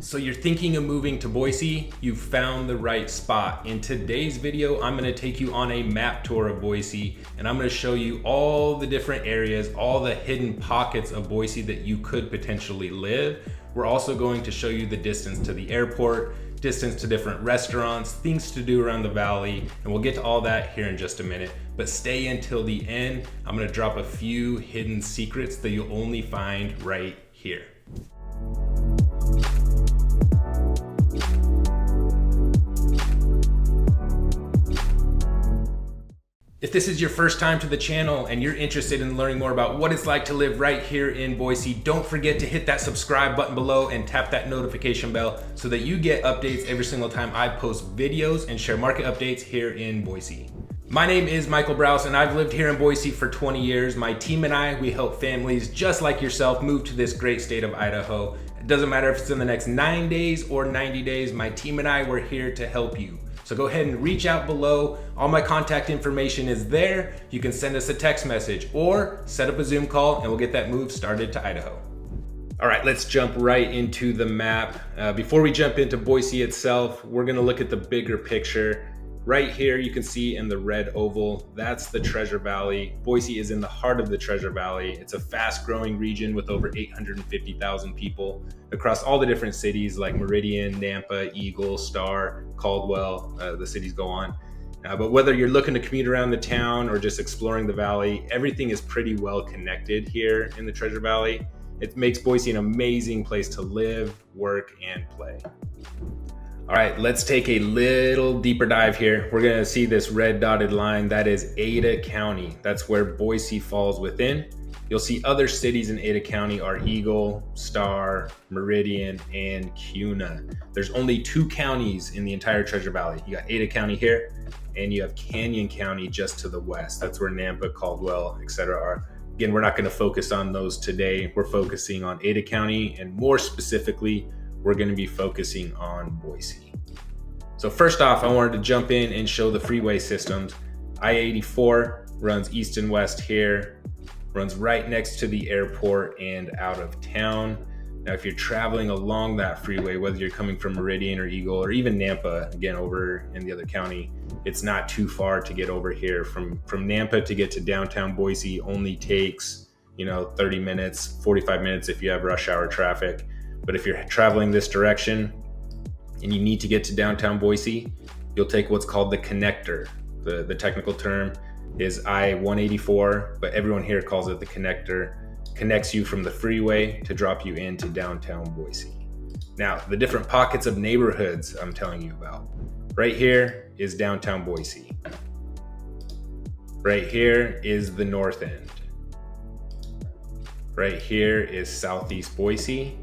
So you're thinking of moving to Boise? You've found the right spot. In today's video, I'm gonna take you on a map tour of Boise, and I'm gonna show you all the different areas, all the hidden pockets of Boise that you could potentially live. We're also going to show you the distance to the airport, distance to different restaurants, things to do around the valley, and we'll get to all that here in just a minute. But stay until the end. I'm gonna drop a few hidden secrets that you'll only find right here. If this is your first time to the channel and you're interested in learning more about what it's like to live right here in Boise, don't forget to hit that subscribe button below and tap that notification bell so that you get updates every single time I post videos and share market updates here in Boise. My name is Michael Browse and I've lived here in Boise for 20 years. My team and I, we help families just like yourself move to this great state of Idaho. It doesn't matter if it's in the next 9 days or 90 days, my team and I, we're here to help you. So go ahead and reach out below. All my contact information is there. You can send us a text message or set up a Zoom call and we'll get that move started to Idaho. All right, let's jump right into the map. Before we jump into Boise itself, we're gonna look at the bigger picture. Right here, you can see in the red oval, that's the Treasure Valley. Boise is in the heart of the Treasure Valley. It's a fast growing region with over 850,000 people across all the different cities like Meridian, Nampa, Eagle, Star, Caldwell, the cities go on. But whether you're looking to commute around the town or just exploring the valley, everything is pretty well connected here in the Treasure Valley. It makes Boise an amazing place to live, work, and play. All right, let's take a little deeper dive here. We're gonna see this red dotted line. That is Ada County. That's where Boise falls within. You'll see other cities in Ada County are Eagle, Star, Meridian, and Kuna. There's only 2 counties in the entire Treasure Valley. You got Ada County here, and you have Canyon County just to the west. That's where Nampa, Caldwell, etc. are. Again, we're not gonna focus on those today. We're focusing on Ada County, and more specifically, we're going to be focusing on Boise. So first off, I wanted to jump in and show the freeway systems. I-84 runs east and west here, runs right next to the airport and out of town. Now, if you're traveling along that freeway, whether you're coming from Meridian or Eagle or even Nampa, again, over in the other county, it's not too far to get over here. From Nampa to get to downtown Boise only takes, 30 minutes, 45 minutes if you have rush hour traffic. But if you're traveling this direction and you need to get to downtown Boise, you'll take what's called the connector. The technical term is I-184, but everyone here calls it the connector. Connects you from the freeway to drop you into downtown Boise. Now, the different pockets of neighborhoods I'm telling you about. Right here is downtown Boise. Right here is the north end. Right here is Southeast Boise.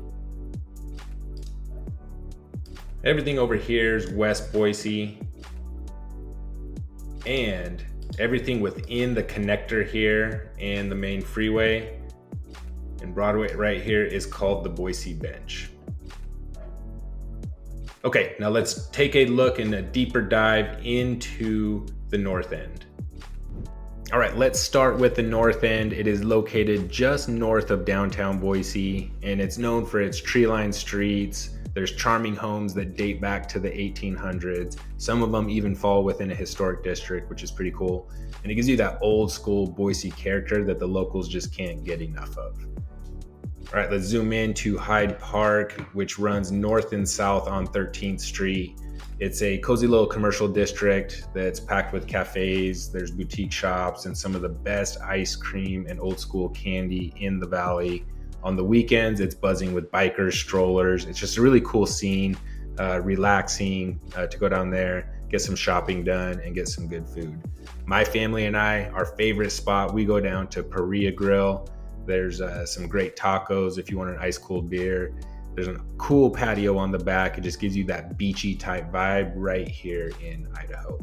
Everything over here is West Boise, and everything within the connector here and the main freeway and Broadway right here is called the Boise Bench. Okay, now let's take a look and a deeper dive into the north end. All right, let's start with the north end. It is located just north of downtown Boise, and it's known for its tree-lined streets. There's charming homes that date back to the 1800s. Some of them even fall within a historic district, which is pretty cool. And it gives you that old school Boise character that the locals just can't get enough of. All right, let's zoom in to Hyde Park, which runs north and south on 13th Street. It's a cozy little commercial district that's packed with cafes. There's boutique shops and some of the best ice cream and old school candy in the valley. On the weekends, it's buzzing with bikers, strollers. It's just a really cool scene, relaxing to go down there, get some shopping done, and get some good food. My family and I, our favorite spot, we go down to Paria Grill. There's some great tacos if you want an ice cold beer. There's a cool patio on the back. It just gives you that beachy type vibe right here in Idaho.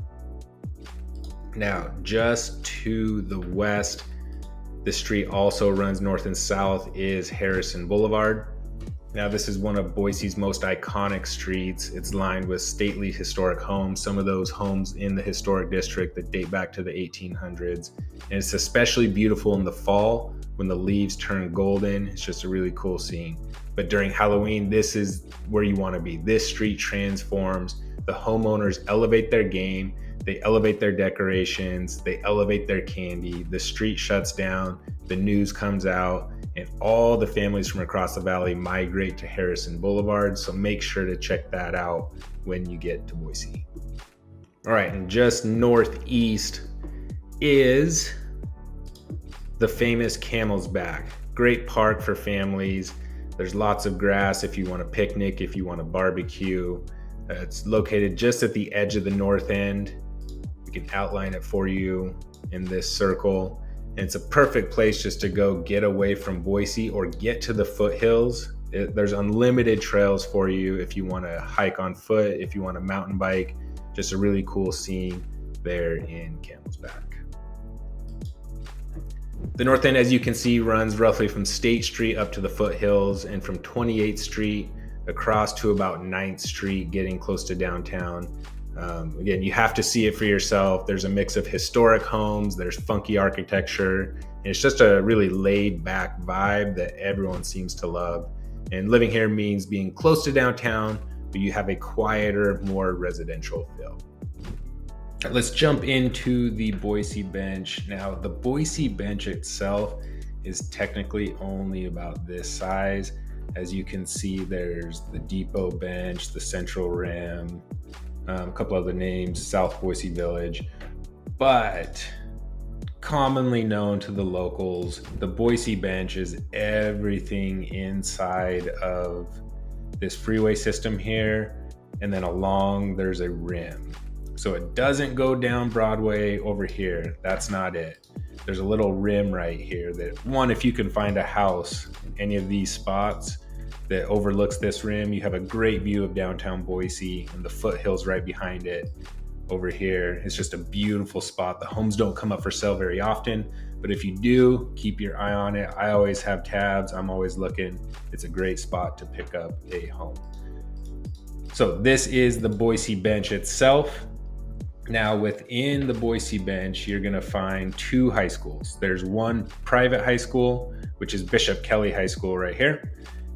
Now, just to the west, the street also runs north and south, is Harrison Boulevard. Now, this is one of Boise's most iconic streets. It's lined with stately historic homes, some of those homes in the historic district that date back to the 1800s. And it's especially beautiful in the fall when the leaves turn golden. It's just a really cool scene. But during Halloween, this is where you want to be. This street transforms. The homeowners elevate their game, they elevate their decorations, they elevate their candy. The street shuts down, the news comes out, and all the families from across the valley migrate to Harrison Boulevard. So make sure to check that out when you get to Boise. All right, and just northeast is the famous Camel's Back. Great park for families. There's lots of grass if you want to picnic, if you want to barbecue. It's located just at the edge of the north end. We can outline it for you in this circle. And it's a perfect place just to go get away from Boise or get to the foothills. There's unlimited trails for you if you want to hike on foot, if you want to mountain bike. Just a really cool scene there in Camel's Back. The north end, as you can see, runs roughly from State Street up to the foothills, and from 28th Street across to about 9th Street, getting close to downtown. Again, you have to see it for yourself. There's a mix of historic homes, there's funky architecture, and it's just a really laid back vibe that everyone seems to love. And living here means being close to downtown, but you have a quieter, more residential feel. Let's jump into the Boise Bench. Now, the Boise Bench itself is technically only about this size. As you can see, there's the Depot Bench, the Central Rim, a couple other names, South Boise Village. But commonly known to the locals, the Boise Bench is everything inside of this freeway system here, and then along there's a rim. So it doesn't go down Broadway over here. That's not it. There's a little rim right here that, one, if you can find a house in any of these spots that overlooks this rim, you have a great view of downtown Boise and the foothills right behind it over here. It's just a beautiful spot. The homes don't come up for sale very often, but if you do, keep your eye on it. I always have tabs. I'm always looking. It's a great spot to pick up a home. So this is the Boise Bench itself. Now, within the Boise Bench, you're gonna find two high schools. There's one private high school, which is Bishop Kelly High School right here,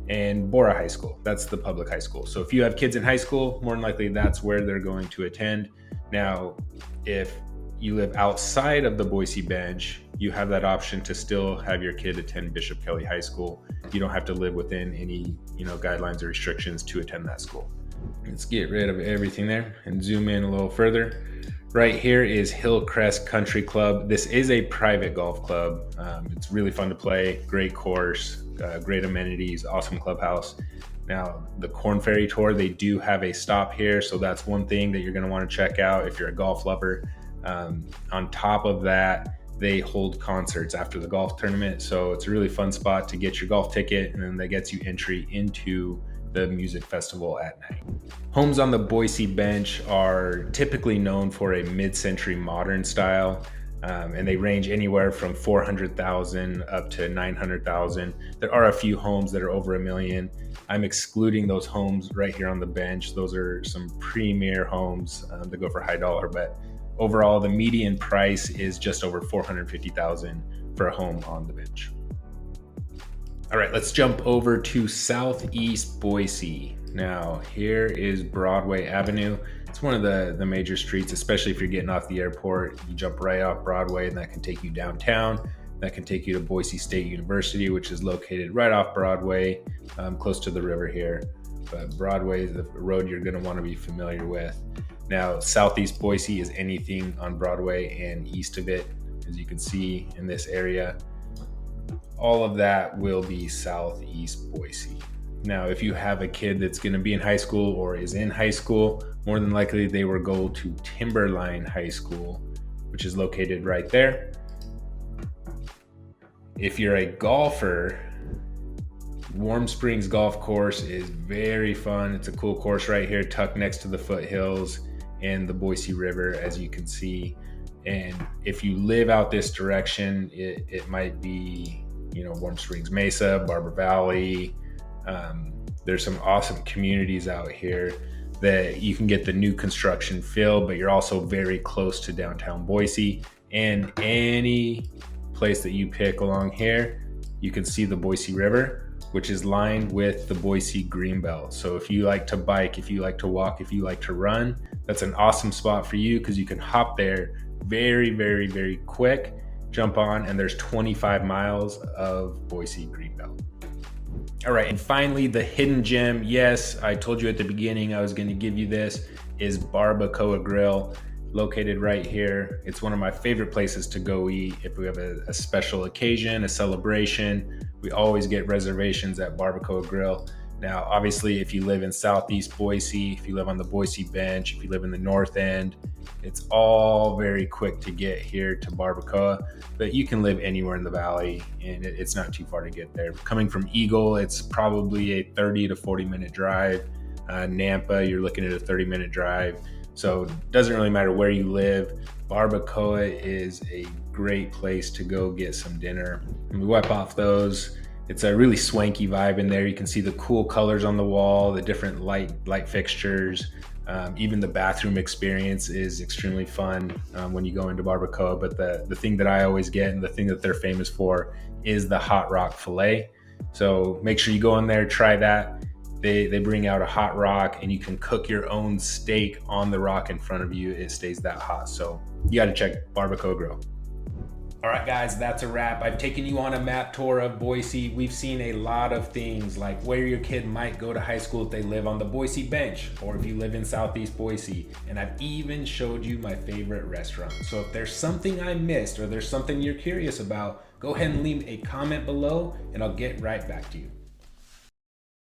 and Bora High School. That's the public high school. So if you have kids in high school, more than likely that's where they're going to attend. Now, if you live outside of the Boise Bench, you have that option to still have your kid attend Bishop Kelly High School. You don't have to live within any, guidelines or restrictions to attend that school. Let's get rid of everything there and zoom in a little further. Right here is Hillcrest Country Club. This is a private golf club. It's really fun to play, great course, great amenities, awesome clubhouse. Now, the Corn Ferry Tour, they do have a stop here, so that's one thing that you're gonna wanna check out if you're a golf lover. On top of that, they hold concerts after the golf tournament, so it's a really fun spot to get your golf ticket, and then that gets you entry into the music festival at night. Homes on the Boise Bench are typically known for a mid-century modern style, and they range anywhere from 400,000 up to 900,000. There are a few homes that are over $1 million. I'm excluding those homes right here on the bench. Those are some premier homes that go for high dollar, but overall the median price is just over 450,000 for a home on the bench. All right, let's jump over to Southeast Boise. Now, here is Broadway Avenue. It's one of the major streets, especially if you're getting off the airport. You jump right off Broadway, and that can take you downtown. That can take you to Boise State University, which is located right off Broadway, close to the river here. But Broadway is the road you're gonna wanna be familiar with. Now, Southeast Boise is anything on Broadway and east of it, as you can see in this area. All of that will be Southeast Boise. Now, if you have a kid that's going to be in high school or is in high school, more than likely they will go to Timberline High School, which is located right there. If you're a golfer, Warm Springs Golf Course is very fun. It's a cool course right here, tucked next to the foothills and the Boise River, as you can see. And if you live out this direction, it might be Warm Springs Mesa, Barber Valley. There's some awesome communities out here that you can get the new construction feel, but you're also very close to downtown Boise. And any place that you pick along here, you can see the Boise River, which is lined with the Boise Greenbelt. So if you like to bike, if you like to walk, if you like to run, that's an awesome spot for you because you can hop there very, very, very quick, jump on, and there's 25 miles of Boise Greenbelt. All right, and finally, the hidden gem. Yes, I told you at the beginning I was going to give you this, is Barbacoa Grill, located right here. It's one of my favorite places to go eat. If we have a special occasion, a celebration, we always get reservations at Barbacoa Grill. Now, obviously, if you live in Southeast Boise, if you live on the Boise Bench, if you live in the North End, it's all very quick to get here to Barbacoa, but you can live anywhere in the valley and it's not too far to get there. Coming from Eagle, it's probably a 30 to 40 minute drive. Nampa, you're looking at a 30-minute drive. So it doesn't really matter where you live. Barbacoa is a great place to go get some dinner. And we wipe off those. It's a really swanky vibe in there. You can see the cool colors on the wall, the different light fixtures. Even the bathroom experience is extremely fun when you go into Barbacoa. But the thing that I always get and the thing that they're famous for is the hot rock filet. So make sure you go in there, try that. They bring out a hot rock and you can cook your own steak on the rock in front of you. It stays that hot. So you got to check Barbacoa Grill. All right, guys, that's a wrap. I've taken you on a map tour of Boise. We've seen a lot of things like where your kid might go to high school if they live on the Boise Bench or if you live in Southeast Boise. And I've even showed you my favorite restaurant. So if there's something I missed or there's something you're curious about, go ahead and leave a comment below and I'll get right back to you.